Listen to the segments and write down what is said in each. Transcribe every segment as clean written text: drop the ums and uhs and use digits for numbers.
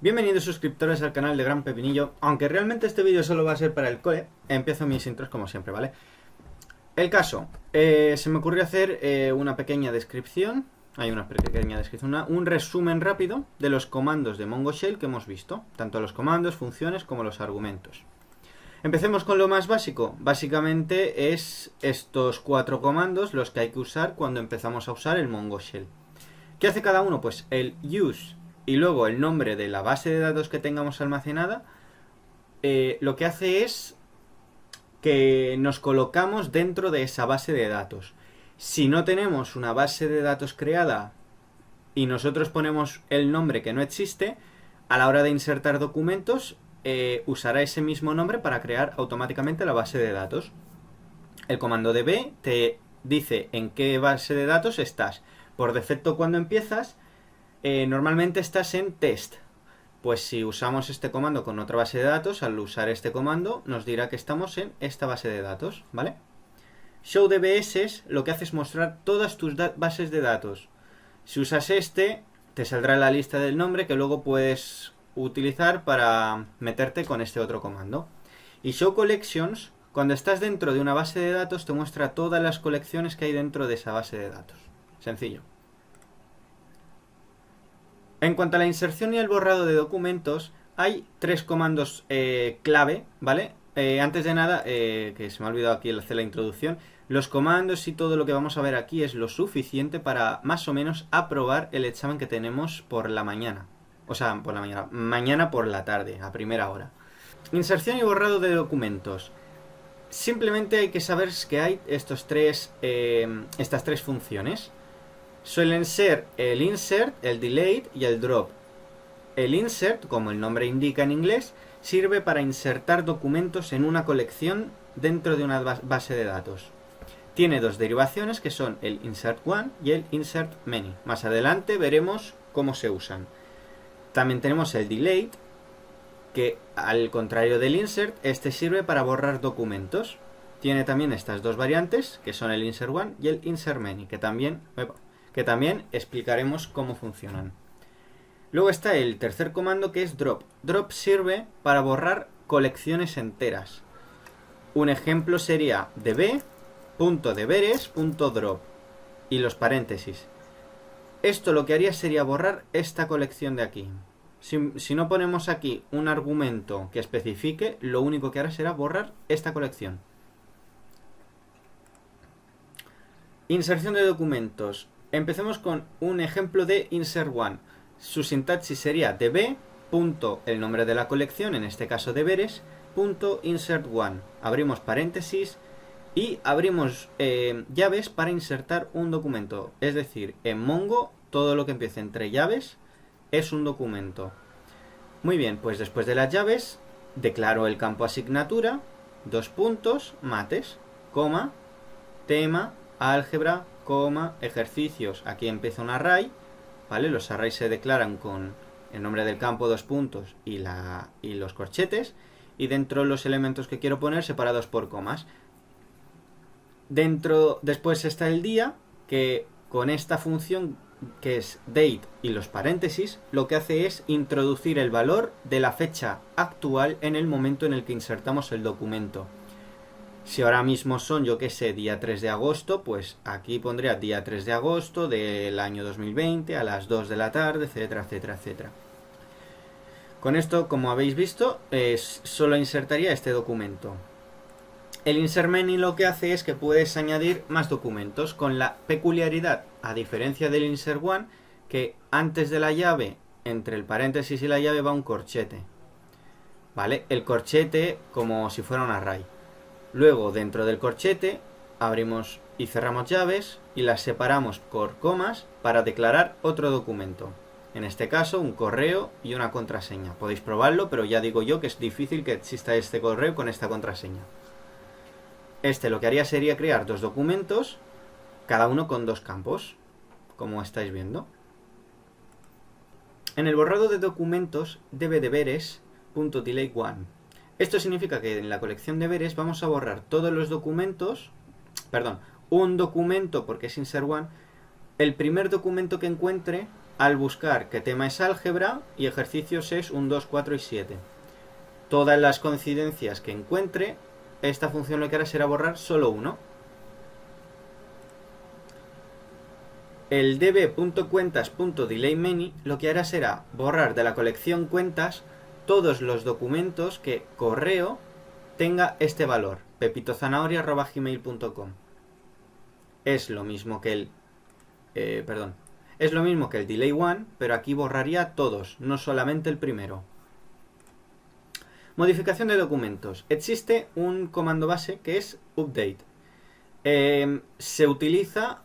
Bienvenidos suscriptores al canal de Gran Pepinillo. Aunque realmente este vídeo solo va a ser para el cole, empiezo mis intros como siempre, ¿vale? El caso, se me ocurrió hacer una pequeña descripción. Hay una pequeña descripción, un resumen rápido de los comandos de Mongo Shell que hemos visto. Tanto los comandos, funciones como los argumentos. Empecemos con lo más básico. Básicamente es estos 4 comandos los que hay que usar cuando empezamos a usar el Mongo Shell. ¿Qué hace cada uno? Pues el use y luego el nombre de la base de datos que tengamos almacenada. Lo que hace es que nos colocamos dentro de esa base de datos. Si no tenemos una base de datos creada y nosotros ponemos el nombre que no existe, a la hora de insertar documentos, usará ese mismo nombre para crear automáticamente la base de datos. El comando db te dice en qué base de datos estás. Por defecto, cuando empiezas, normalmente estás en test. Pues si usamos este comando con otra base de datos, al usar este comando nos dirá que estamos en esta base de datos, ¿vale? Show DBS lo que hace es mostrar todas tus bases de datos. Si usas este, te saldrá la lista del nombre que luego puedes utilizar para meterte con este otro comando. Y Show Collections, cuando estás dentro de una base de datos, te muestra todas las colecciones que hay dentro de esa base de datos. Sencillo. En cuanto a la inserción y el borrado de documentos, hay 3 comandos clave, ¿vale? Antes de nada, que se me ha olvidado aquí hacer la introducción, los comandos y todo lo que vamos a ver aquí es lo suficiente para más o menos aprobar el examen que tenemos por la mañana. O sea, por la mañana, mañana por la tarde, a primera hora. Inserción y borrado de documentos. Simplemente hay que saber que hay estas 3 funciones. Suelen ser el insert, el delete y el drop. El insert, como el nombre indica en inglés, sirve para insertar documentos en una colección dentro de una base de datos. Tiene 2 derivaciones que son el insert one y el insert many. Más adelante veremos cómo se usan. También tenemos el delete, que al contrario del insert, este sirve para borrar documentos. Tiene también estas 2 variantes, que son el insert one y el insert many, que también explicaremos cómo funcionan. Luego está el tercer comando, que es drop. Drop sirve para borrar colecciones enteras. Un ejemplo sería db.deberes.drop y los paréntesis. Esto lo que haría sería borrar esta colección de aquí. Si no ponemos aquí un argumento que especifique, lo único que hará será borrar esta colección. Inserción de documentos. Empecemos con un ejemplo de insert one. Su sintaxis sería db. El nombre de la colección, en este caso deberes, .insert one. Abrimos paréntesis y abrimos llaves para insertar un documento. Es decir, en Mongo todo lo que empiece entre llaves es un documento. Muy bien, pues después de las llaves declaro el campo asignatura, mates, coma, tema, álgebra, ejercicios. Aquí empieza un array, ¿vale? Los arrays se declaran con el nombre del campo, y los corchetes, y dentro los elementos que quiero poner separados por comas. Después está el día, que con esta función que es date y los paréntesis, lo que hace es introducir el valor de la fecha actual en el momento en el que insertamos el documento. Si ahora mismo son, yo que sé, día 3 de agosto, pues aquí pondría día 3 de agosto del año 2020 a las 2 de la tarde, etcétera, etcétera, etcétera. Con esto, como habéis visto, solo insertaría este documento. El insert many lo que hace es que puedes añadir más documentos, con la peculiaridad, a diferencia del insert one, que antes de la llave, entre el paréntesis y la llave, va un corchete. ¿Vale? El corchete como si fuera un array. Luego, dentro del corchete, abrimos y cerramos llaves y las separamos por comas para declarar otro documento. En este caso, un correo y una contraseña. Podéis probarlo, pero ya digo yo que es difícil que exista este correo con esta contraseña. Lo que haría sería crear 2 documentos, cada uno con 2 campos, como estáis viendo. En el borrado de documentos, db_deberes.delete one. Esto significa que en la colección deberes vamos a borrar todos los documentos, un documento porque es insert one, el primer documento que encuentre al buscar qué tema es álgebra y ejercicios es 1, 2, 4 y 7. Todas las coincidencias que encuentre, esta función lo que hará será borrar solo uno. El db.cuentas.delayMany lo que hará será borrar de la colección cuentas todos los documentos que correo tenga este valor, pepitozanahoria@gmail.com. Es lo mismo que el es lo mismo que el delay one, pero aquí borraría todos, no solamente el primero. Modificación de documentos. Existe un comando base que es update. Se utiliza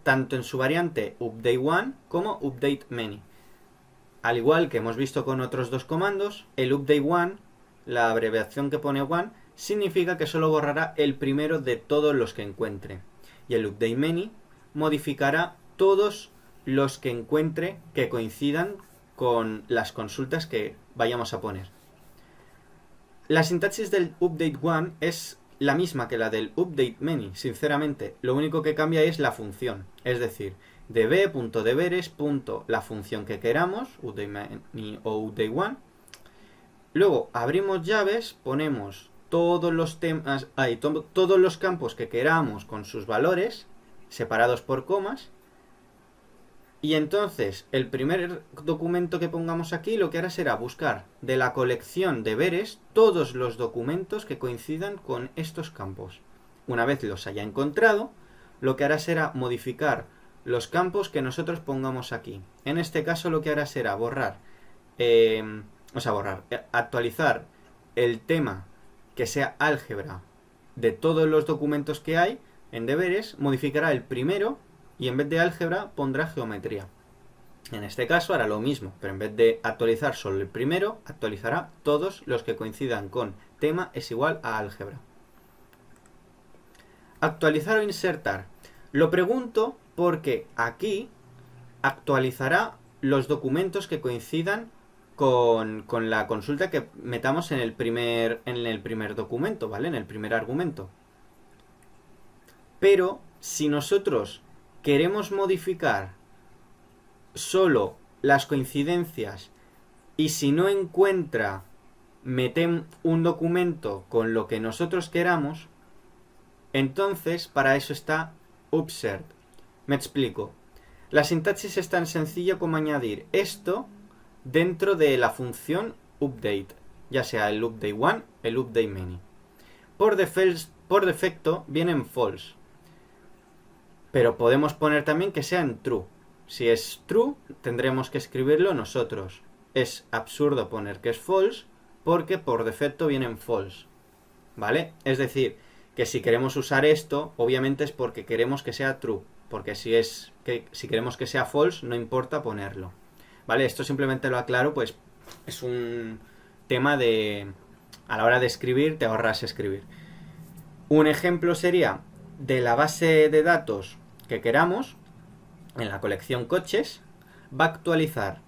tanto en su variante update one como update many. Al igual que hemos visto con otros dos comandos, el update one, la abreviación que pone one, significa que solo borrará el primero de todos los que encuentre. Y el update many modificará todos los que encuentre que coincidan con las consultas que vayamos a poner. La sintaxis del update one es la misma que la del update many, sinceramente. Lo único que cambia es la función. Es decir, db.deberes. La función que queramos, update many o update one. Luego abrimos llaves, ponemos todos los temas, todos los campos que queramos con sus valores, separados por comas. Y entonces el primer documento que pongamos aquí lo que hará será buscar de la colección deberes todos los documentos que coincidan con estos campos. Una vez los haya encontrado, lo que hará será modificar los campos que nosotros pongamos aquí. En este caso lo que hará será actualizar el tema que sea álgebra de todos los documentos que hay en deberes, modificará el primero y en vez de álgebra pondrá geometría. En este caso hará lo mismo, pero en vez de actualizar solo el primero, actualizará todos los que coincidan con tema es igual a álgebra. Actualizar o insertar. Lo pregunto porque aquí actualizará los documentos que coincidan con la consulta que metamos en el primer documento, ¿vale? En el primer argumento. Pero si nosotros queremos modificar solo las coincidencias y si no encuentra meten un documento con lo que nosotros queramos, entonces para eso está upsert. Me explico. La sintaxis es tan sencilla como añadir esto dentro de la función update, ya sea el update one, el update many. Por defecto viene en false, pero podemos poner también que sea en true. Si es true, tendremos que escribirlo nosotros. Es absurdo poner que es false, porque por defecto viene en false, ¿vale? Es decir, que si queremos usar esto, obviamente es porque queremos que sea true, porque si queremos que sea false, no importa ponerlo, ¿vale? Esto simplemente lo aclaro, pues es un tema de... a la hora de escribir, te ahorras escribir. Un ejemplo sería de la base de datos que queramos, en la colección coches, va a actualizar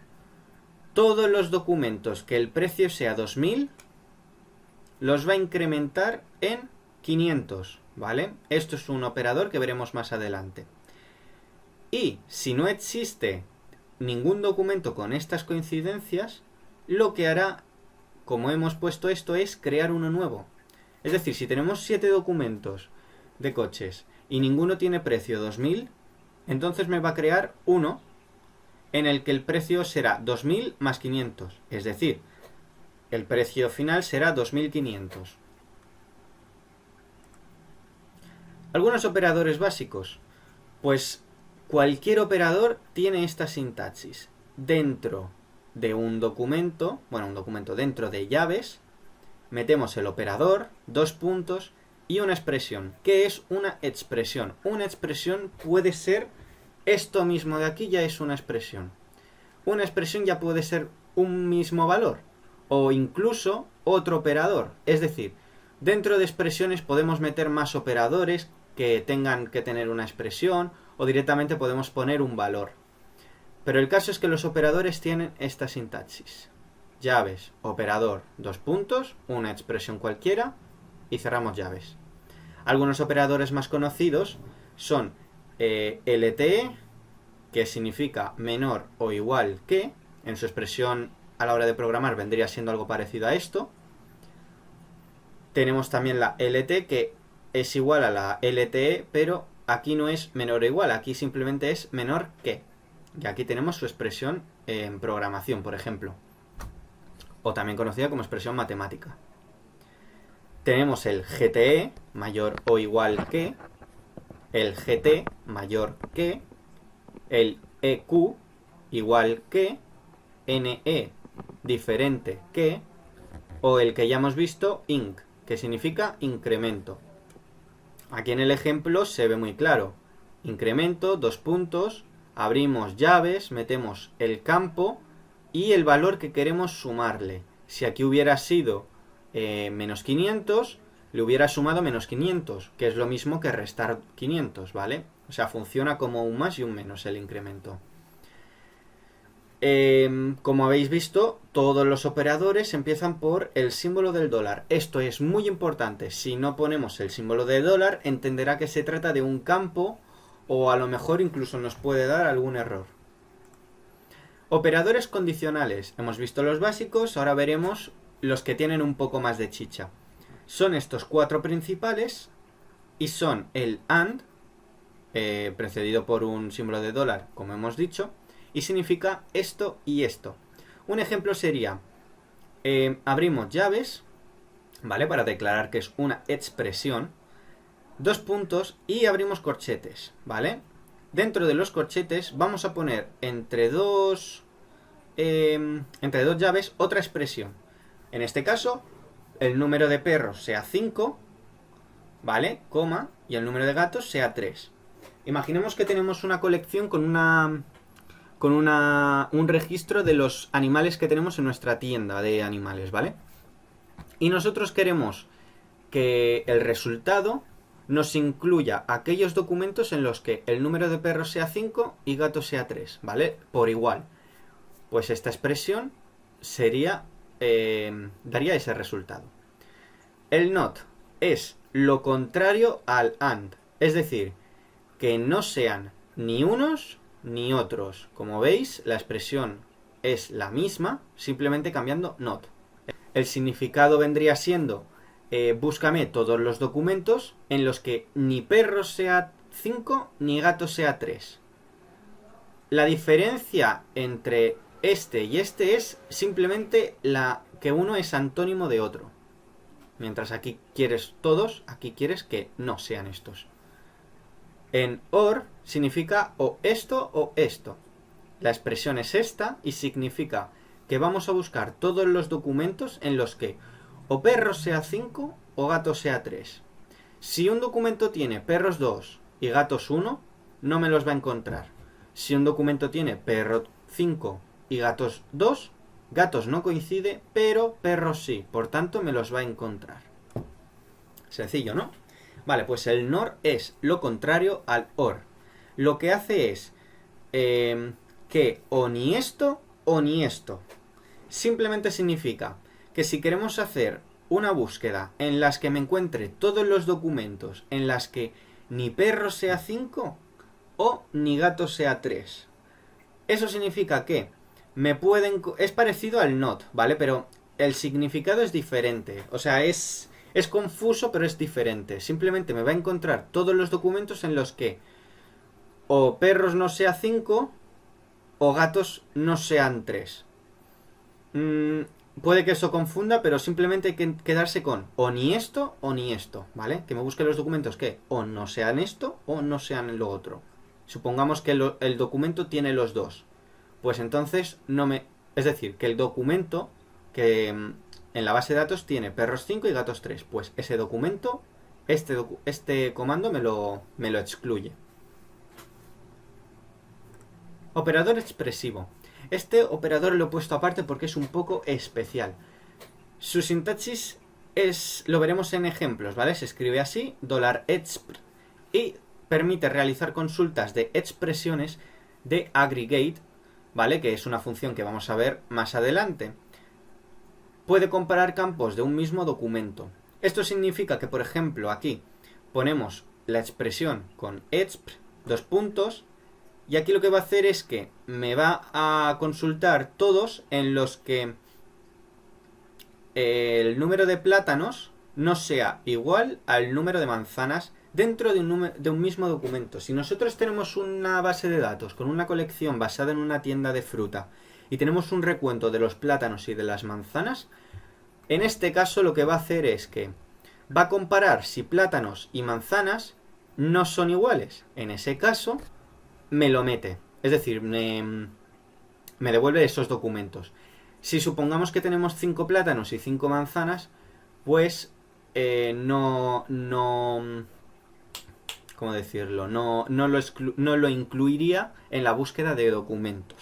todos los documentos que el precio sea 2000, los va a incrementar en 500, ¿vale? Esto es un operador que veremos más adelante. Y si no existe ningún documento con estas coincidencias, lo que hará, como hemos puesto esto, es crear uno nuevo. Es decir, si tenemos 7 documentos de coches y ninguno tiene precio 2000, entonces me va a crear uno en el que el precio será 2000 más 500. Es decir, el precio final será 2500. Algunos operadores básicos. Pues cualquier operador tiene esta sintaxis. Dentro de un documento, dentro de llaves, metemos el operador, dos puntos y una expresión. ¿Qué es una expresión? Una expresión puede ser esto mismo de aquí, ya es una expresión. Una expresión ya puede ser un mismo valor o incluso otro operador. Es decir, dentro de expresiones podemos meter más operadores que tengan que tener una expresión o directamente podemos poner un valor. Pero el caso es que los operadores tienen esta sintaxis. Llaves, operador, dos puntos, una expresión cualquiera y cerramos llaves. Algunos operadores más conocidos son LTE, que significa menor o igual que, en su expresión a la hora de programar vendría siendo algo parecido a esto. Tenemos también la LT, que es igual a la LTE, pero aquí no es menor o igual, aquí simplemente es menor que. Y aquí tenemos su expresión en programación, por ejemplo, o también conocida como expresión matemática. Tenemos el GTE, mayor o igual que, el GT, mayor que, el EQ, igual que, NE, diferente que, o el que ya hemos visto, INC, que significa incremento. Aquí en el ejemplo se ve muy claro. Incremento, dos puntos, abrimos llaves, metemos el campo y el valor que queremos sumarle. Si aquí hubiera sido menos 500, le hubiera sumado menos 500, que es lo mismo que restar 500, ¿vale? O sea, funciona como un más y un menos el incremento. Como habéis visto, todos los operadores empiezan por el símbolo del dólar. Esto es muy importante. Si no ponemos el símbolo de dólar, entenderá que se trata de un campo o a lo mejor incluso nos puede dar algún error. Operadores condicionales. Hemos visto los básicos, ahora veremos los que tienen un poco más de chicha. Son estos cuatro principales y son el AND, precedido por un símbolo de dólar, como hemos dicho, y significa esto y esto. Un ejemplo sería, abrimos llaves, ¿vale? Para declarar que es una expresión, dos puntos y abrimos corchetes, ¿vale? Dentro de los corchetes vamos a poner entre dos llaves otra expresión. En este caso, el número de perros sea 5, ¿vale? Coma, y el número de gatos sea 3. Imaginemos que tenemos una colección con un registro de los animales que tenemos en nuestra tienda de animales, ¿vale? Y nosotros queremos que el resultado nos incluya aquellos documentos en los que el número de perros sea 5 y gatos sea 3, ¿vale? Por igual. Pues esta expresión sería, daría ese resultado. El NOT es lo contrario al AND, es decir, que no sean ni unos ni otros. Como veis, la expresión es la misma, simplemente cambiando NOT. El significado vendría siendo, búscame todos los documentos en los que ni perros sea 5 ni gatos sea 3. La diferencia entre este y este es simplemente que uno es antónimo de otro. Mientras aquí quieres todos, aquí quieres que no sean estos. En OR significa o esto. La expresión es esta y significa que vamos a buscar todos los documentos en los que o perros sea 5 o gatos sea 3. Si un documento tiene perros 2 y gatos 1, no me los va a encontrar. Si un documento tiene perro 5 y gatos 2, gatos no coincide, pero perros sí. Por tanto, me los va a encontrar. Sencillo, ¿no? Vale, pues el NOR es lo contrario al OR. Lo que hace es que o ni esto o ni esto. Simplemente significa que si queremos hacer una búsqueda en las que me encuentre todos los documentos en las que ni perro sea 5 o ni gato sea 3. Eso significa que es parecido al NOT, ¿vale? Pero el significado es diferente. O sea, es confuso, pero es diferente. Simplemente me va a encontrar todos los documentos en los que o perros no sea 5 o gatos no sean 3. Puede que eso confunda, pero simplemente hay que quedarse con o ni esto, ¿vale? Que me busque los documentos que o no sean esto o no sean lo otro. Supongamos que el documento tiene los dos. Pues entonces es decir, que el documento que en la base de datos tiene perros 5 y gatos 3. Pues ese documento, este comando me lo excluye. Operador expresivo. Este operador lo he puesto aparte porque es un poco especial. Su sintaxis lo veremos en ejemplos, ¿vale? Se escribe así, $expr, y permite realizar consultas de expresiones de aggregate, ¿vale? Que es una función que vamos a ver más adelante. Puede comparar campos de un mismo documento. Esto significa que, por ejemplo, aquí ponemos la expresión con expr, dos puntos, Y aquí lo que va a hacer es que me va a consultar todos en los que el número de plátanos no sea igual al número de manzanas dentro de un mismo documento. Si nosotros tenemos una base de datos con una colección basada en una tienda de fruta y tenemos un recuento de los plátanos y de las manzanas, en este caso lo que va a hacer es que va a comparar si plátanos y manzanas no son iguales. En ese caso, me lo mete. Es decir, me devuelve esos documentos. Si supongamos que tenemos 5 plátanos y 5 manzanas, pues ¿cómo decirlo? No lo incluiría en la búsqueda de documentos.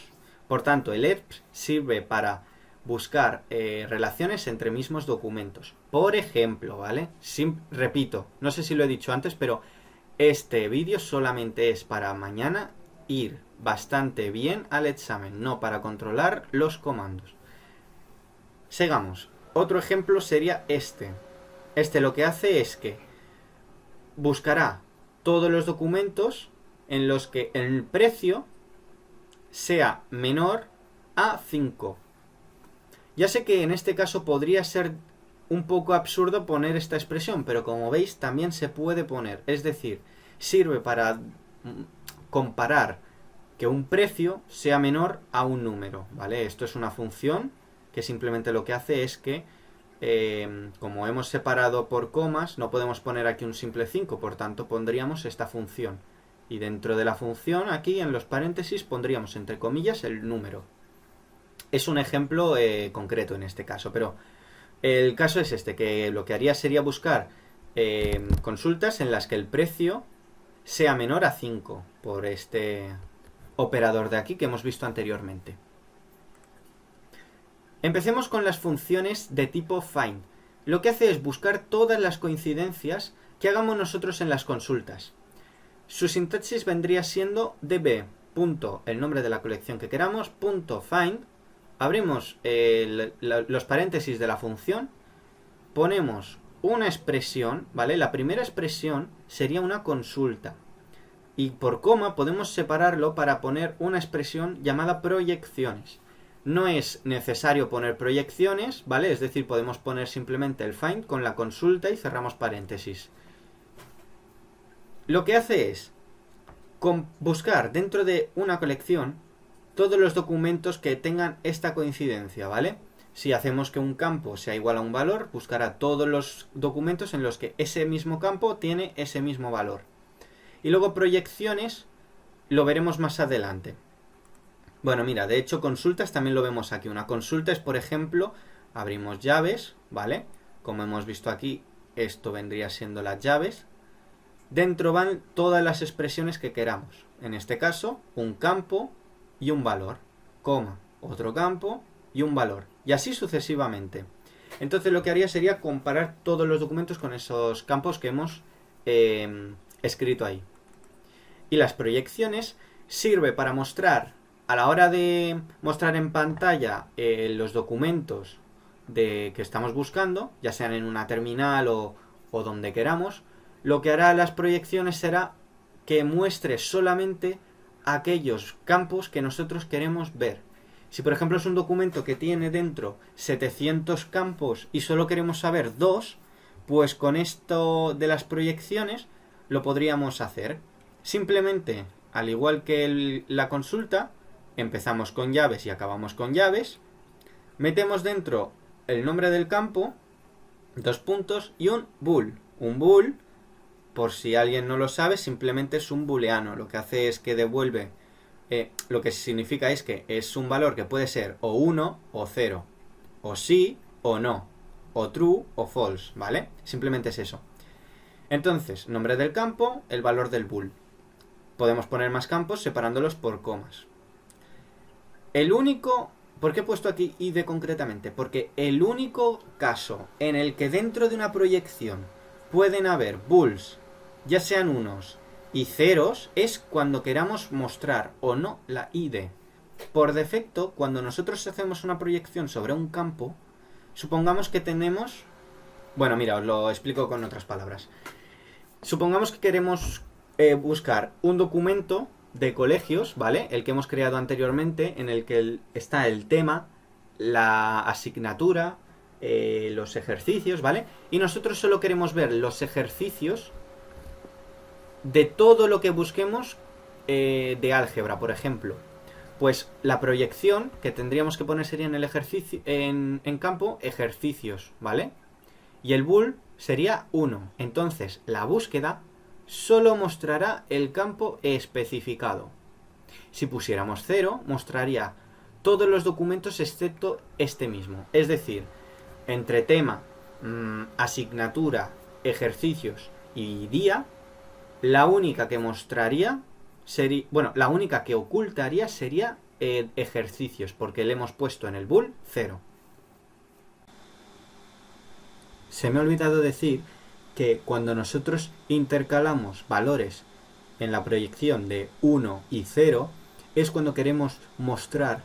Por tanto, el ERP sirve para buscar relaciones entre mismos documentos. Por ejemplo, ¿vale? Repito, no sé si lo he dicho antes, pero este vídeo solamente es para mañana ir bastante bien al examen, no para controlar los comandos. Sigamos. Otro ejemplo sería este. Este lo que hace es que buscará todos los documentos en los que el precio sea menor a 5. Ya sé que en este caso podría ser un poco absurdo poner esta expresión, pero como veis también se puede poner. Es decir, sirve para comparar que un precio sea menor a un número, ¿vale? Esto es una función que simplemente lo que hace es que como hemos separado por comas, no podemos poner aquí un simple 5, por tanto pondríamos esta función. Y dentro de la función, aquí en los paréntesis, pondríamos entre comillas el número. Es un ejemplo concreto en este caso, pero el caso es este, que lo que haría sería buscar consultas en las que el precio sea menor a 5, por este operador de aquí que hemos visto anteriormente. Empecemos con las funciones de tipo find. Lo que hace es buscar todas las coincidencias que hagamos nosotros en las consultas. Su sintaxis vendría siendo db, el nombre de la colección que queramos, .find, abrimos los paréntesis de la función, ponemos una expresión, ¿vale? La primera expresión sería una consulta. Y por coma podemos separarlo para poner una expresión llamada proyecciones. No es necesario poner proyecciones, ¿vale? Es decir, podemos poner simplemente el find con la consulta y cerramos paréntesis. Lo que hace es buscar dentro de una colección todos los documentos que tengan esta coincidencia, ¿vale? Si hacemos que un campo sea igual a un valor, buscará todos los documentos en los que ese mismo campo tiene ese mismo valor. Y luego proyecciones lo veremos más adelante. Bueno, mira, de hecho consultas también lo vemos aquí. Una consulta es, por ejemplo, abrimos llaves, ¿vale? Como hemos visto aquí, esto vendría siendo las llaves. Dentro van todas las expresiones que queramos. En este caso, un campo y un valor, coma, otro campo y un valor. Y así sucesivamente. Entonces lo que haría sería comparar todos los documentos con esos campos que hemos escrito ahí. Y las proyecciones sirve para mostrar, a la hora de mostrar en pantalla los documentos que estamos buscando, ya sean en una terminal o donde queramos, lo que hará las proyecciones será que muestre solamente aquellos campos que nosotros queremos ver. Si por ejemplo es un documento que tiene dentro 700 campos y solo queremos saber 2, pues con esto de las proyecciones lo podríamos hacer. Simplemente, al igual que la consulta, empezamos con llaves y acabamos con llaves, metemos dentro el nombre del campo, 2 puntos y un bool. Un bool, por si alguien no lo sabe, simplemente es un booleano. Lo que hace es que devuelve, lo que significa es que es un valor que puede ser o 1 o 0, o sí o no, o true o false, ¿vale? Simplemente es eso. Entonces, nombre del campo, el valor del bool. Podemos poner más campos separándolos por comas. El único... ¿Por qué he puesto aquí id concretamente? Porque el único caso en el que dentro de una proyección pueden haber bools, ya sean unos y ceros, es cuando queramos mostrar o no la id. Por defecto, cuando nosotros hacemos una proyección sobre un campo, supongamos que tenemos... Bueno, mira, os lo explico con otras palabras. Supongamos que queremos buscar un documento de colegios, ¿vale? El que hemos creado anteriormente, en el que está el tema, la asignatura, los ejercicios, ¿vale? Y nosotros solo queremos ver los ejercicios de todo lo que busquemos de álgebra, por ejemplo. Pues la proyección que tendríamos que poner sería en el ejercicio, en campo ejercicios, ¿vale? Y el bool sería 1. Entonces la búsqueda solo mostrará el campo especificado. Si pusiéramos 0, mostraría todos los documentos excepto este mismo. Es decir, entre tema, asignatura, ejercicios y día, la única que mostraría sería, bueno, la única que ocultaría sería ejercicios, porque le hemos puesto en el bool 0. Se me ha olvidado decir que cuando nosotros intercalamos valores en la proyección de 1 y 0 es cuando queremos mostrar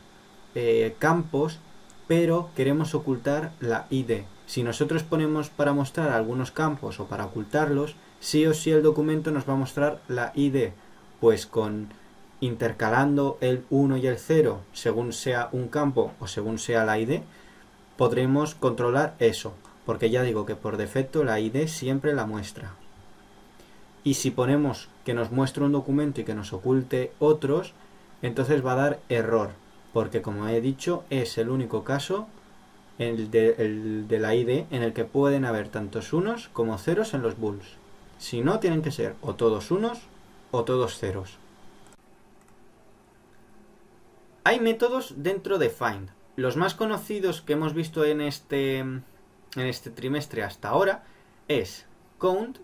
campos, pero queremos ocultar la ID. Si nosotros ponemos para mostrar algunos campos o para ocultarlos, sí o sí el documento nos va a mostrar la ID, pues intercalando el 1 y el 0 según sea un campo o según sea la ID, podremos controlar eso. Porque ya digo que por defecto la ID siempre la muestra. Y si ponemos que nos muestre un documento y que nos oculte otros, entonces va a dar error. Porque como he dicho, es el único caso, el de la ID, en el que pueden haber tantos unos como ceros en los bools. Si no, tienen que ser o todos unos o todos ceros. Hay métodos dentro de find. Los más conocidos que hemos visto en este trimestre hasta ahora es count,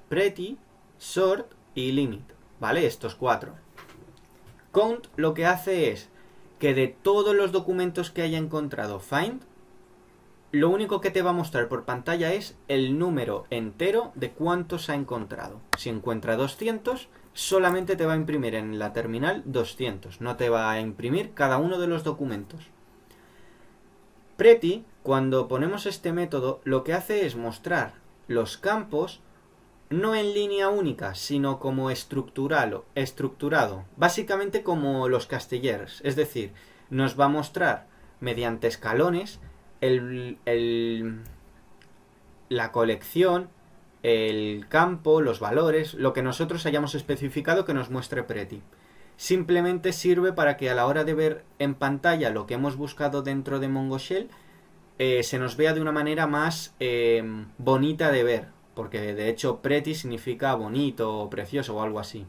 pretty, sort y limit, ¿vale? Estos 4. Count lo que hace es que de todos los documentos que haya encontrado find, lo único que te va a mostrar por pantalla es el número entero de cuántos ha encontrado. Si encuentra 200, solamente te va a imprimir en la terminal 200, no te va a imprimir cada uno de los documentos. Pretty, cuando ponemos este método, lo que hace es mostrar los campos no en línea única, sino como estructurado, básicamente como los castillers, es decir, nos va a mostrar mediante escalones la colección, el campo, los valores, lo que nosotros hayamos especificado que nos muestre Pretty. Simplemente sirve para que a la hora de ver en pantalla lo que hemos buscado dentro de MongoShell se nos vea de una manera más bonita de ver, porque de hecho pretty significa bonito o precioso o algo así.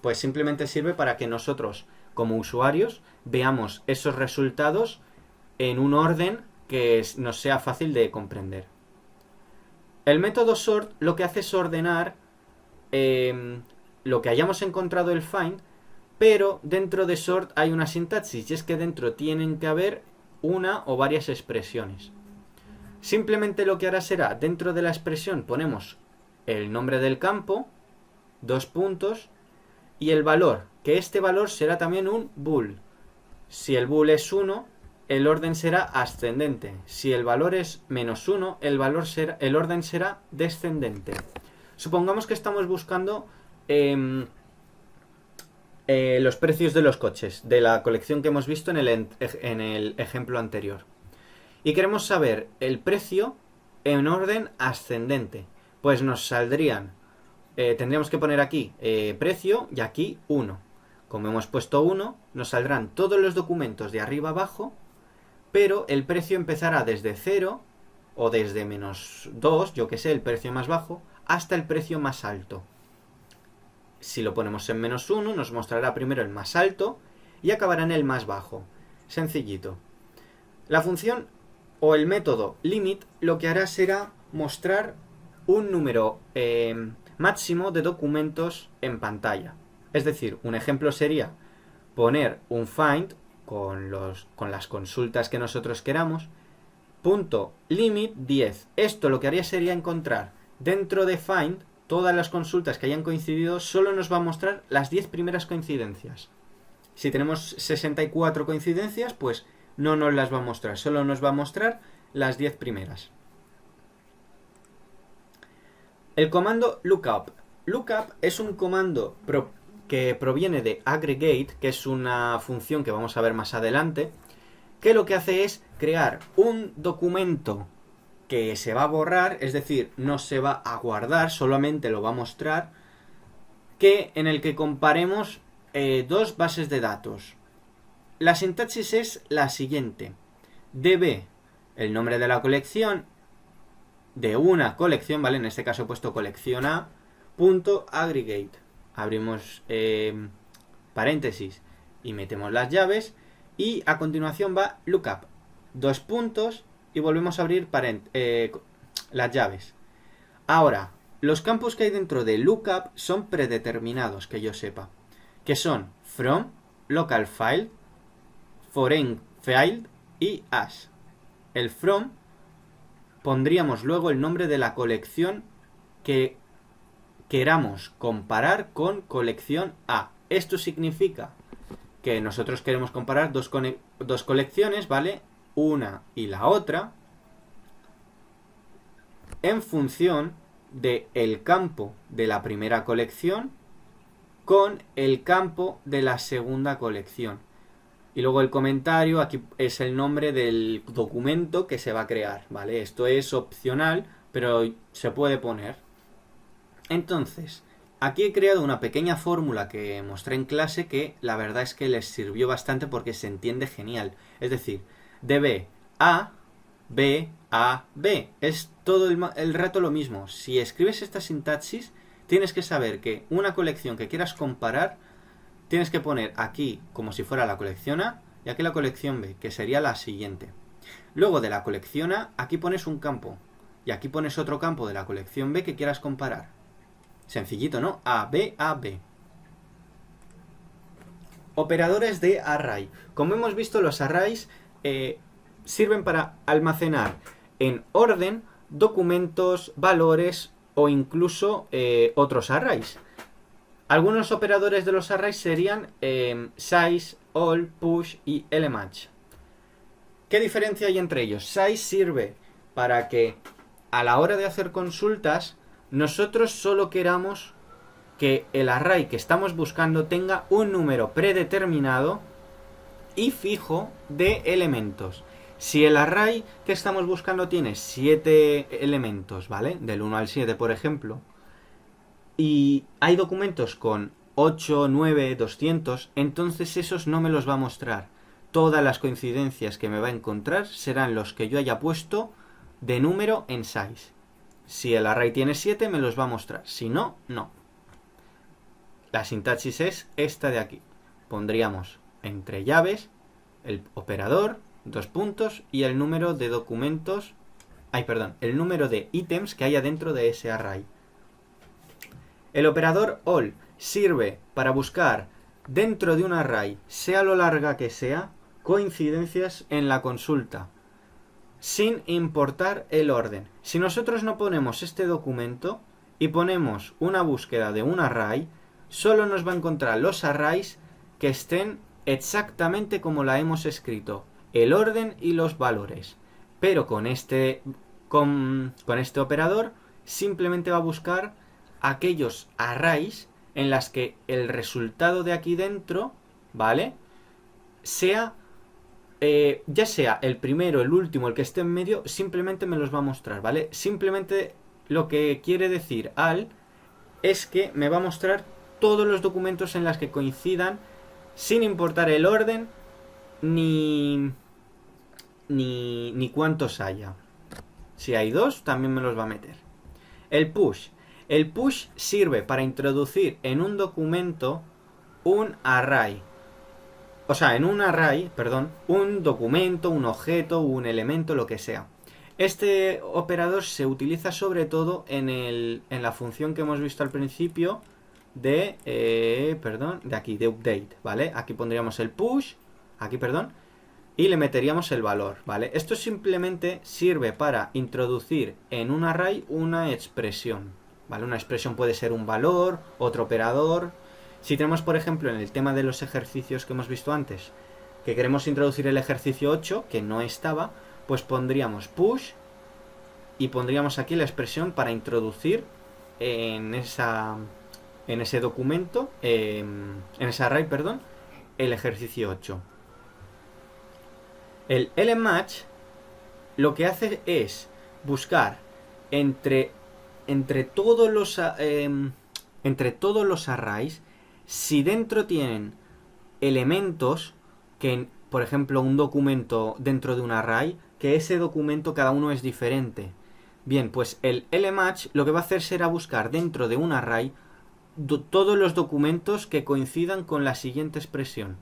Pues simplemente sirve para que nosotros como usuarios veamos esos resultados en un orden que nos sea fácil de comprender. El método sort lo que hace es ordenar lo que hayamos encontrado el find, pero dentro de sort hay una sintaxis, y es que dentro tienen que haber una o varias expresiones. Simplemente lo que hará será, dentro de la expresión ponemos el nombre del campo, 2 puntos, y el valor, que este valor será también un bool. Si el bool es 1, el orden será ascendente. Si el valor es -1, el orden será descendente. Supongamos que estamos buscando los precios de los coches, de la colección que hemos visto en el ejemplo anterior. Y queremos saber el precio en orden ascendente. Pues nos saldrían, tendríamos que poner aquí precio y aquí 1. Como hemos puesto 1, nos saldrán todos los documentos de arriba abajo, pero el precio empezará desde 0 o desde -2, yo que sé, el precio más bajo, hasta el precio más alto. Si lo ponemos en -1, nos mostrará primero el más alto y acabará en el más bajo. Sencillito. La función o el método limit lo que hará será mostrar un número máximo de documentos en pantalla. Es decir, un ejemplo sería poner un find con las consultas que nosotros queramos, punto limit 10. Esto lo que haría sería encontrar dentro de find todas las consultas que hayan coincidido, solo nos va a mostrar las 10 primeras coincidencias. Si tenemos 64 coincidencias, pues no nos las va a mostrar, solo nos va a mostrar las 10 primeras. El comando lookup. Lookup es un comando que proviene de aggregate, que es una función que vamos a ver más adelante, que lo que hace es crear un documento que se va a borrar, es decir, no se va a guardar, solamente lo va a mostrar, en el que comparemos dos bases de datos. La sintaxis es la siguiente: db, el nombre de la colección, de una colección, ¿vale? En este caso he puesto colección A, punto aggregate. Abrimos paréntesis y metemos las llaves, y a continuación va lookup, dos puntos, y volvemos a abrir las llaves. Ahora, los campos que hay dentro de lookup son predeterminados, que yo sepa, que son from, local file, foreign file y as. El from pondríamos luego el nombre de la colección que queramos comparar con colección A. Esto significa que nosotros queremos comparar dos colecciones, ¿vale? Una y la otra, en función del campo de la primera colección con el campo de la segunda colección. Y luego el comentario, aquí es el nombre del documento que se va a crear, ¿vale? Esto es opcional, pero se puede poner. Entonces, aquí he creado una pequeña fórmula que mostré en clase que la verdad es que les sirvió bastante porque se entiende genial. Es decir, db a, b, a, b. Es todo el rato lo mismo. Si escribes esta sintaxis, tienes que saber que una colección que quieras comparar, tienes que poner aquí como si fuera la colección A y aquí la colección B, que sería la siguiente. Luego de la colección A, aquí pones un campo y aquí pones otro campo de la colección B que quieras comparar. Sencillito, ¿no? A, B, A, B. Operadores de array. Como hemos visto, los arrays sirven para almacenar en orden documentos, valores o incluso otros arrays. Algunos operadores de los arrays serían size, all, push y lmatch. ¿Qué diferencia hay entre ellos? Size sirve para que a la hora de hacer consultas nosotros solo queramos que el array que estamos buscando tenga un número predeterminado y fijo de elementos. Si el array que estamos buscando tiene 7 elementos, ¿vale? Del 1 al 7, por ejemplo, y hay documentos con 8, 9, 200, entonces esos no me los va a mostrar. Todas las coincidencias que me va a encontrar serán los que yo haya puesto de número en size. Si el array tiene 7, me los va a mostrar. Si no, no. La sintaxis es esta de aquí. Pondríamos entre llaves el operador, dos puntos, y el número de documentos, el número de ítems que haya dentro de ese array. El operador all sirve para buscar dentro de un array, sea lo larga que sea, coincidencias en la consulta, sin importar el orden. Si nosotros no ponemos este documento y ponemos una búsqueda de un array, solo nos va a encontrar los arrays que estén exactamente como la hemos escrito, el orden y los valores. Pero con este operador simplemente va a buscar aquellos arrays en las que el resultado de aquí dentro, ¿vale?, sea ya sea el primero, el último, el que esté en medio, simplemente me los va a mostrar, ¿vale? Simplemente lo que quiere decir al es que me va a mostrar todos los documentos en las que coincidan, sin importar el orden ni cuántos haya. Si hay 2, también me los va a meter. El push. El push sirve para introducir en un documento un array. O sea, en un array, perdón, un documento, un objeto, un elemento, lo que sea. Este operador se utiliza sobre todo en la función que hemos visto al principio de aquí, de update, ¿vale? Aquí pondríamos el push, y le meteríamos el valor, ¿vale? Esto simplemente sirve para introducir en un array una expresión, ¿vale? Una expresión puede ser un valor, otro operador. Si tenemos, por ejemplo, en el tema de los ejercicios que hemos visto antes, que queremos introducir el ejercicio 8, que no estaba, pues pondríamos push y pondríamos aquí la expresión para introducir en en ese documento, en ese array, perdón, el ejercicio 8. El lmatch lo que hace es buscar entre todos los arrays, si dentro tienen elementos que, por ejemplo, un documento dentro de un array, que ese documento cada uno es diferente. Bien, pues el lmatch lo que va a hacer será buscar dentro de un array todos los documentos que coincidan con la siguiente expresión.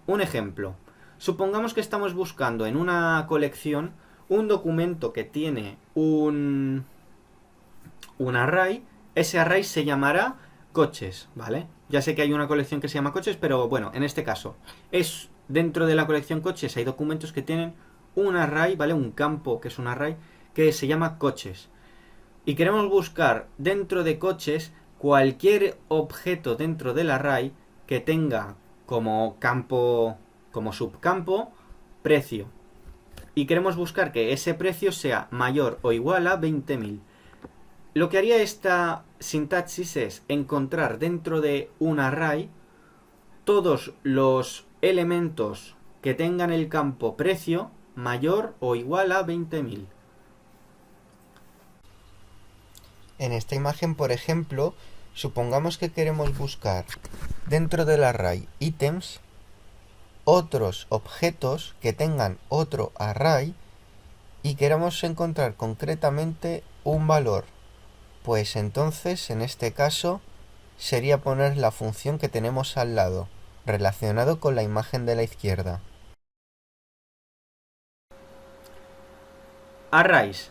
Un ejemplo. Supongamos que estamos buscando en una colección un documento que tiene un array. Ese array se llamará coches, ¿vale? Ya sé que hay una colección que se llama coches, pero bueno, en este caso es dentro de la colección coches hay documentos que tienen un array, ¿vale? Un campo que es un array que se llama coches. Y queremos buscar dentro de coches cualquier objeto dentro del array que tenga como campo, como subcampo, precio. Y queremos buscar que ese precio sea mayor o igual a 20.000. Lo que haría esta sintaxis es encontrar dentro de un array todos los elementos que tengan el campo precio mayor o igual a 20.000. En esta imagen, por ejemplo, supongamos que queremos buscar dentro del array ítems otros objetos que tengan otro array y queramos encontrar concretamente un valor. Pues entonces, en este caso, sería poner la función que tenemos al lado, relacionado con la imagen de la izquierda. Arrays.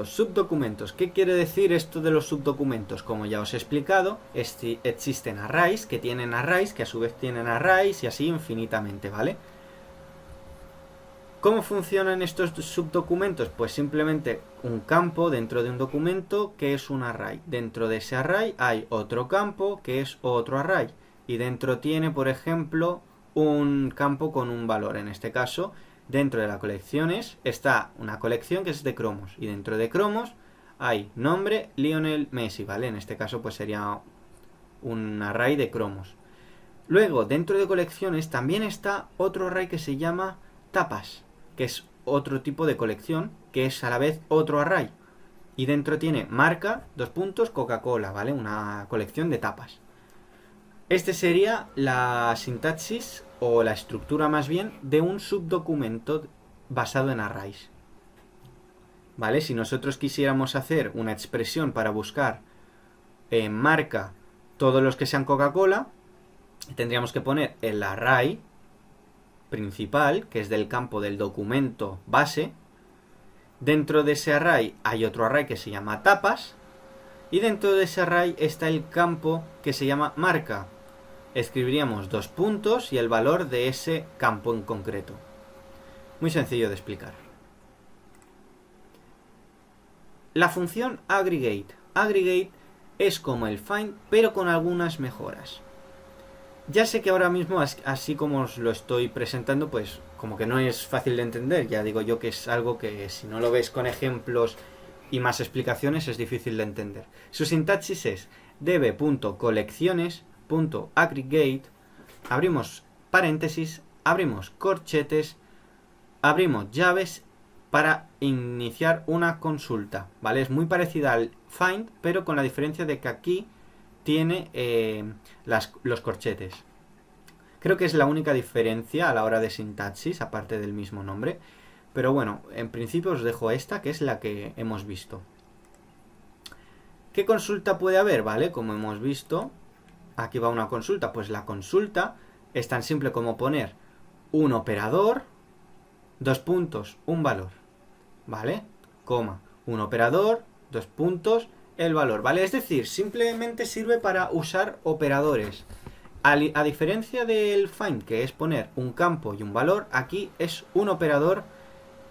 Subdocumentos. ¿Qué quiere decir esto de los subdocumentos? Como ya os he explicado, existen arrays que a su vez tienen arrays y así infinitamente, ¿vale? ¿Cómo funcionan estos subdocumentos? Pues simplemente un campo dentro de un documento que es un array. Dentro de ese array hay otro campo que es otro array. Y dentro tiene, por ejemplo, un campo con un valor. En este caso, dentro de las colecciones está una colección que es de cromos. Y dentro de cromos hay nombre Lionel Messi, ¿vale? En este caso pues sería un array de cromos. Luego, dentro de colecciones también está otro array que se llama tapas, que es otro tipo de colección, que es a la vez otro array. Y dentro tiene marca, Coca-Cola, ¿vale? Una colección de tapas. Este sería la sintaxis, o la estructura más bien, de un subdocumento basado en arrays. ¿Vale? Si nosotros quisiéramos hacer una expresión para buscar en marca todos los que sean Coca-Cola, tendríamos que poner el array principal, que es del campo del documento base. Dentro de ese array hay otro array que se llama tapas. Y dentro de ese array está el campo que se llama marca. Escribiríamos dos puntos y el valor de ese campo en concreto. Muy sencillo de explicar. La función aggregate. Aggregate es como el find, pero con algunas mejoras. Ya sé que ahora mismo, así como os lo estoy presentando, pues como que no es fácil de entender. Ya digo yo que es algo que si no lo ves con ejemplos y más explicaciones es difícil de entender. Su sintaxis es db.colecciones.aggregate, abrimos paréntesis, abrimos corchetes, abrimos llaves para iniciar una consulta, ¿vale? Es muy parecida al find, pero con la diferencia de que aquí tiene los corchetes. Creo que es la única diferencia a la hora de sintaxis, aparte del mismo nombre. Pero bueno, en principio os dejo esta, que es la que hemos visto. ¿Qué consulta puede haber? ¿Vale? Como hemos visto, aquí va una consulta. Pues la consulta es tan simple como poner un operador, dos puntos, un valor. ¿Vale? Coma, un operador, dos puntos, el valor. ¿Vale? Es decir, simplemente sirve para usar operadores. A diferencia del find, que es poner un campo y un valor, aquí es un operador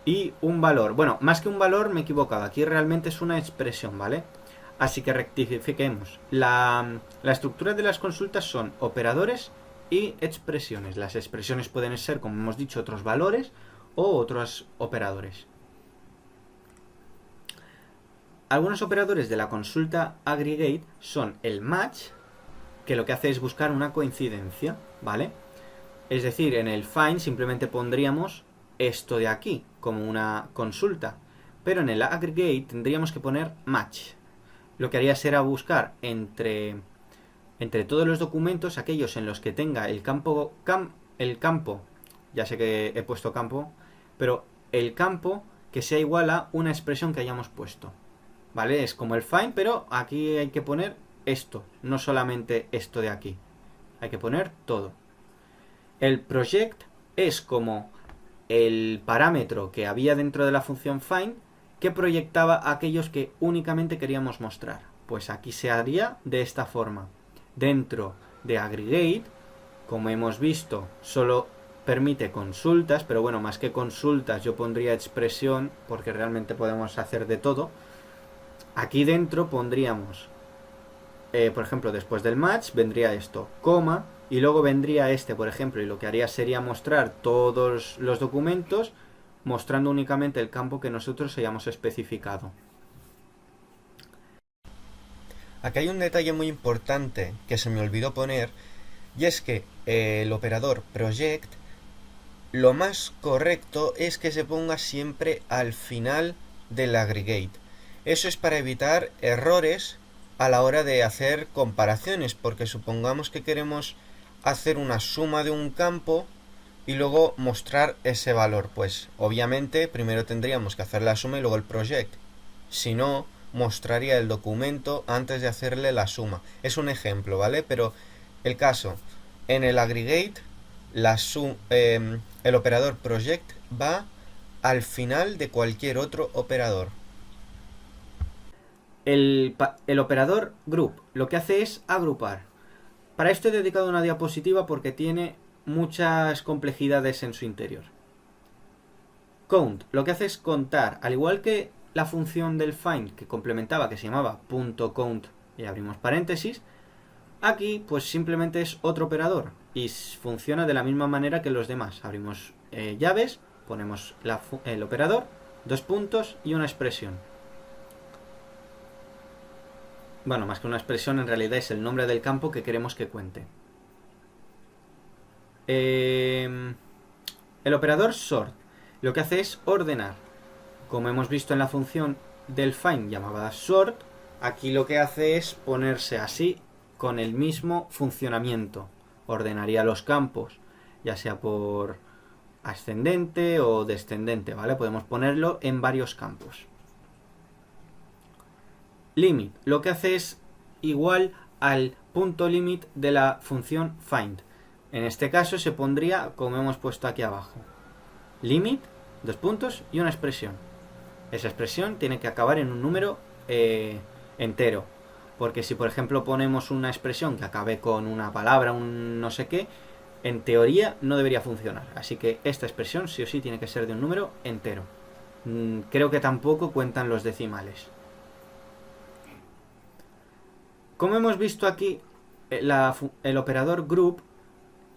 y un valor. Bueno, más que un valor me he equivocado. Aquí realmente es una expresión, ¿vale? Así que rectifiquemos. La estructura de las consultas son operadores y expresiones. Las expresiones pueden ser, como hemos dicho, otros valores o otros operadores. algunos operadores de la consulta aggregate son el match, que lo que hace es buscar una coincidencia, ¿vale? Es decir, en el find simplemente pondríamos esto de aquí como una consulta, pero en el aggregate tendríamos que poner match. Lo que haría será buscar entre todos los documentos aquellos en los que tenga el campo, ya sé que he puesto campo, pero el campo que sea igual a una expresión que hayamos puesto, ¿vale? Es como el find, pero aquí hay que poner esto, no solamente esto de aquí, hay que poner todo. El project es como el parámetro que había dentro de la función find que proyectaba aquellos que únicamente queríamos mostrar. Pues aquí se haría de esta forma. Dentro de aggregate, como hemos visto, solo permite consultas, pero bueno, más que consultas yo pondría expresión, porque realmente podemos hacer de todo. Aquí dentro pondríamos, por ejemplo, después del match vendría esto, coma, y luego vendría este, por ejemplo, y lo que haría sería mostrar todos los documentos, mostrando únicamente el campo que nosotros hayamos especificado. Aquí hay un detalle muy importante que se me olvidó poner, y es que el operador project, lo más correcto es que se ponga siempre al final del aggregate. Eso es para evitar errores a la hora de hacer comparaciones, porque supongamos que queremos hacer una suma de un campo y luego mostrar ese valor. Pues obviamente primero tendríamos que hacer la suma y luego el project. Si no, mostraría el documento antes de hacerle la suma. Es un ejemplo, ¿vale? Pero el caso, en el aggregate, el operador project va al final de cualquier otro operador. El operador group lo que hace es agrupar. Para esto he dedicado una diapositiva porque tiene muchas complejidades en su interior. Count lo que hace es contar, al igual que la función del find que complementaba, que se llamaba .count y abrimos paréntesis, aquí pues simplemente es otro operador y funciona de la misma manera que los demás. Abrimos llaves, ponemos el operador, dos puntos y una expresión. Bueno, más que una expresión, en realidad es el nombre del campo que queremos que cuente. El operador sort lo que hace es ordenar. Como hemos visto en la función del find llamada sort, aquí lo que hace es ponerse así con el mismo funcionamiento. Ordenaría los campos, ya sea por ascendente o descendente, ¿vale? Podemos ponerlo en varios campos. Limit lo que hace es igual al punto limit de la función find. En este caso se pondría como hemos puesto aquí abajo. Limit, dos puntos y una expresión. Esa expresión tiene que acabar en un número entero. Porque si por ejemplo ponemos una expresión que acabe con una palabra, un no sé qué, en teoría no debería funcionar. Así que esta expresión sí o sí tiene que ser de un número entero. Creo que tampoco cuentan los decimales. Como hemos visto aquí, el operador group,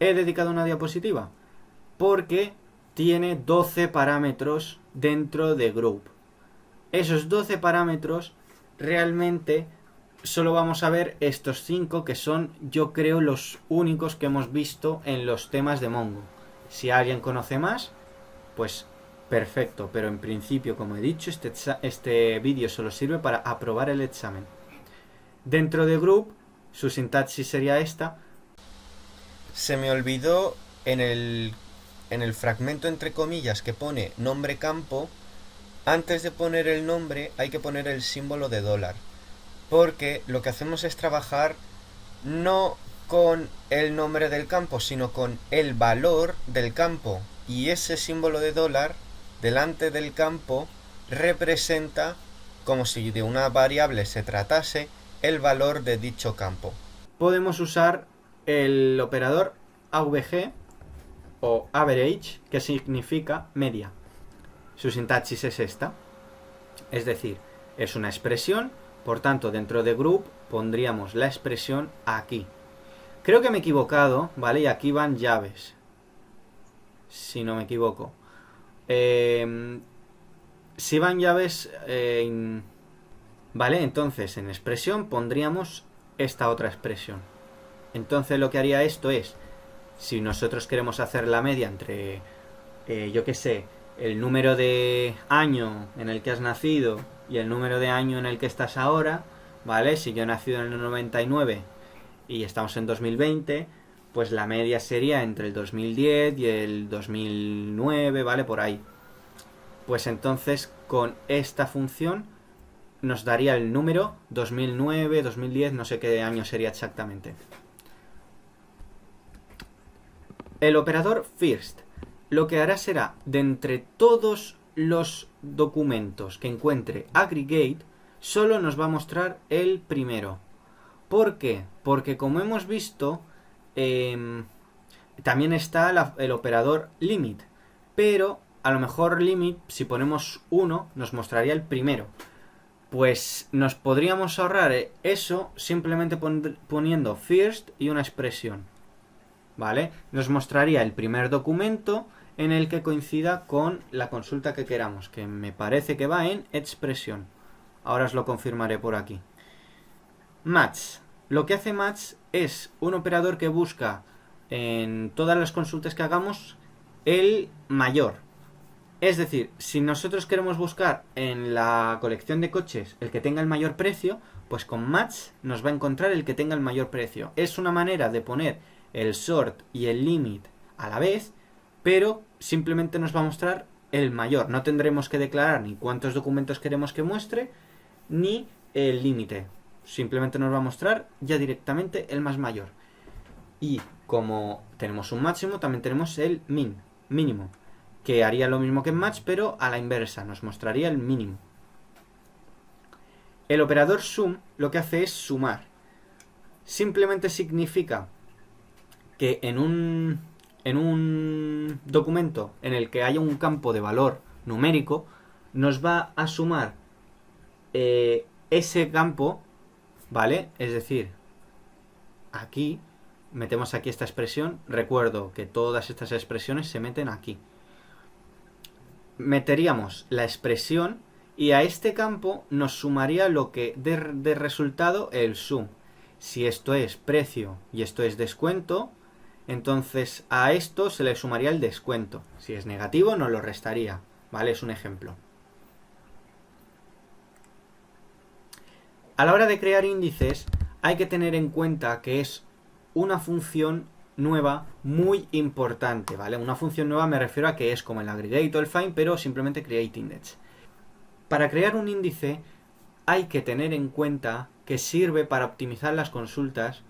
he dedicado una diapositiva porque tiene 12 parámetros dentro de group. Esos 12 parámetros realmente solo vamos a ver estos 5 que son, yo creo, los únicos que hemos visto en los temas de Mongo. Si alguien conoce más, pues perfecto, pero en principio, como he dicho, este vídeo solo sirve para aprobar el examen. Dentro de group, su sintaxis sería esta. Se me olvidó en el fragmento entre comillas que pone nombre campo, antes de poner el nombre hay que poner el símbolo de dólar. Porque lo que hacemos es trabajar no con el nombre del campo, sino con el valor del campo. Y ese símbolo de dólar delante del campo representa, como si de una variable se tratase, el valor de dicho campo. Podemos usar el operador AVG o average, que significa media. Su sintaxis es esta. Es decir, es una expresión, por tanto dentro de group pondríamos la expresión aquí. Creo que me he equivocado, ¿vale? Y aquí van llaves. Si no me equivoco. Si van llaves... ¿Vale? Entonces en expresión pondríamos esta otra expresión. Entonces lo que haría esto es, si nosotros queremos hacer la media entre, yo qué sé, el número de año en el que has nacido y el número de año en el que estás ahora, ¿vale? Si yo he nacido en el 99 y estamos en 2020, pues la media sería entre el 2010 y el 2009, ¿vale? Por ahí. Pues entonces con esta función nos daría el número 2009, 2010, no sé qué año sería exactamente. El operador first lo que hará será, de entre todos los documentos que encuentre aggregate, solo nos va a mostrar el primero. ¿Por qué? Porque como hemos visto, también está el operador limit, pero a lo mejor limit, si ponemos 1, nos mostraría el primero. Pues nos podríamos ahorrar eso simplemente poniendo first y una expresión, ¿vale? Nos mostraría el primer documento en el que coincida con la consulta que queramos, que me parece que va en expresión. Ahora os lo confirmaré por aquí. Match. Lo que hace match es un operador que busca en todas las consultas que hagamos el mayor. Es decir, si nosotros queremos buscar en la colección de coches el que tenga el mayor precio, pues con match nos va a encontrar el que tenga el mayor precio. Es una manera de poner el sort y el limit a la vez, pero simplemente nos va a mostrar el mayor. No tendremos que declarar ni cuántos documentos queremos que muestre, ni el límite. Simplemente nos va a mostrar ya directamente el más mayor. Y como tenemos un máximo, también tenemos el mínimo, que haría lo mismo que en match, pero a la inversa, nos mostraría el mínimo. El operador sum lo que hace es sumar. Simplemente significa que en un documento en el que haya un campo de valor numérico, nos va a sumar ese campo, ¿vale? Es decir, aquí, metemos aquí esta expresión. Recuerdo que todas estas expresiones se meten aquí. Meteríamos la expresión y a este campo nos sumaría lo que de resultado el sum. Si esto es precio y esto es descuento, entonces a esto se le sumaría el descuento. Si es negativo, nos lo restaría, ¿vale? Es un ejemplo. A la hora de crear índices, hay que tener en cuenta que es una función nueva muy importante, ¿vale? Una función nueva me refiero a que es como el aggregate o el find, pero simplemente create index. Para crear un índice hay que tener en cuenta que sirve para optimizar las consultas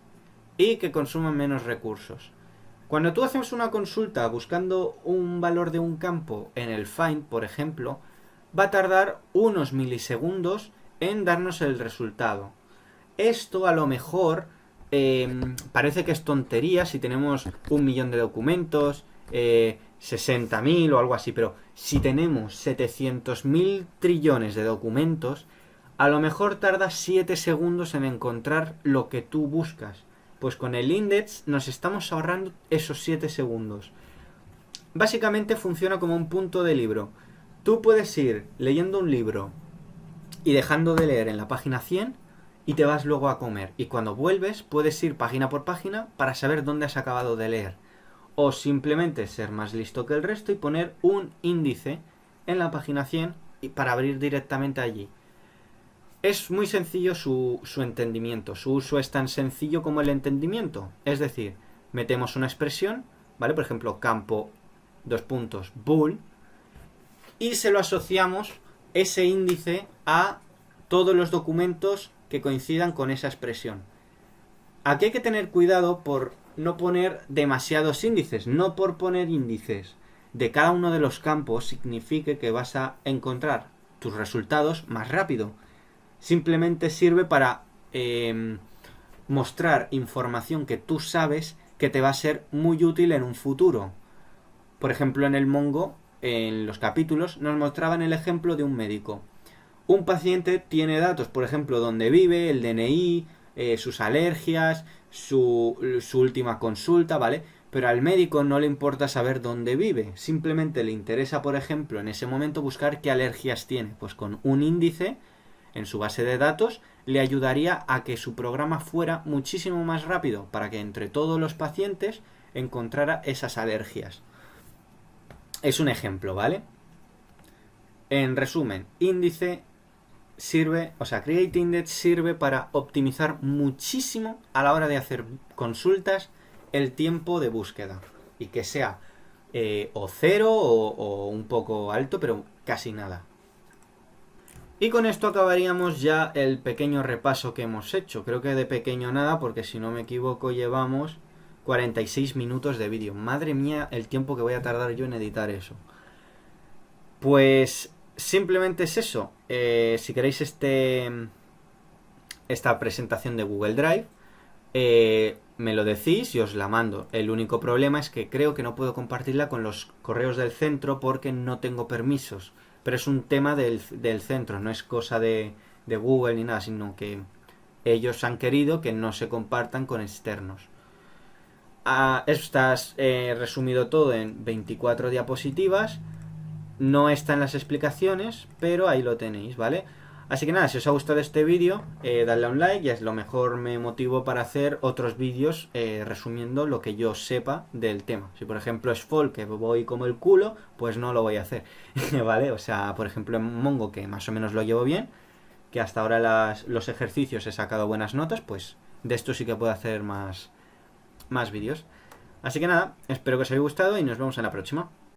y que consuman menos recursos. Cuando tú haces una consulta buscando un valor de un campo en el find, por ejemplo, va a tardar unos milisegundos en darnos el resultado. Esto a lo mejor parece que es tontería si tenemos 1.000.000 de documentos, 60.000 o algo así, pero si tenemos 700.000 trillones de documentos, a lo mejor tarda 7 segundos en encontrar lo que tú buscas. Pues con el index nos estamos ahorrando esos 7 segundos. Básicamente funciona como un punto de libro. Tú puedes ir leyendo un libro y dejando de leer en la página 100 y te vas luego a comer. Y cuando vuelves puedes ir página por página para saber dónde has acabado de leer. O simplemente ser más listo que el resto y poner un índice en la página 100 para abrir directamente allí. Es muy sencillo su entendimiento. Su uso es tan sencillo como el entendimiento. Es decir, metemos una expresión, ¿vale? Por ejemplo, campo, bool, y se lo asociamos ese índice a todos los documentos que coincidan con esa expresión. Aquí hay que tener cuidado por no poner demasiados índices. No por poner índices de cada uno de los campos signifique que vas a encontrar tus resultados más rápido. Simplemente sirve para mostrar información que tú sabes que te va a ser muy útil en un futuro. Por ejemplo, en el Mongo, en los capítulos, nos mostraban el ejemplo de un médico. Un paciente tiene datos, por ejemplo, dónde vive, el DNI, sus alergias, su última consulta, ¿vale? Pero al médico no le importa saber dónde vive. Simplemente le interesa, por ejemplo, en ese momento buscar qué alergias tiene. Pues con un índice en su base de datos, le ayudaría a que su programa fuera muchísimo más rápido para que entre todos los pacientes encontrara esas alergias. Es un ejemplo, ¿vale? En resumen, Create Index sirve para optimizar muchísimo a la hora de hacer consultas el tiempo de búsqueda y que sea o cero o un poco alto, pero casi nada. Y con esto acabaríamos ya el pequeño repaso que hemos hecho. Creo que de pequeño nada, porque si no me equivoco llevamos 46 minutos de vídeo. Madre mía, el tiempo que voy a tardar yo en editar eso. Pues simplemente es eso. Si queréis esta presentación de Google Drive, me lo decís y os la mando. El único problema es que creo que no puedo compartirla con los correos del centro porque no tengo permisos. Pero es un tema del centro, no es cosa de Google ni nada, sino que ellos han querido que no se compartan con externos. Está resumido todo en 24 diapositivas. No están las explicaciones, pero ahí lo tenéis, ¿vale? Así que nada, si os ha gustado este vídeo, dadle a un like y es lo mejor me motivo para hacer otros vídeos resumiendo lo que yo sepa del tema. Si por ejemplo es folk, que voy como el culo, pues no lo voy a hacer, ¿vale? O sea, por ejemplo en Mongo, que más o menos lo llevo bien, que hasta ahora los ejercicios he sacado buenas notas, pues de esto sí que puedo hacer más vídeos. Así que nada, espero que os haya gustado y nos vemos en la próxima.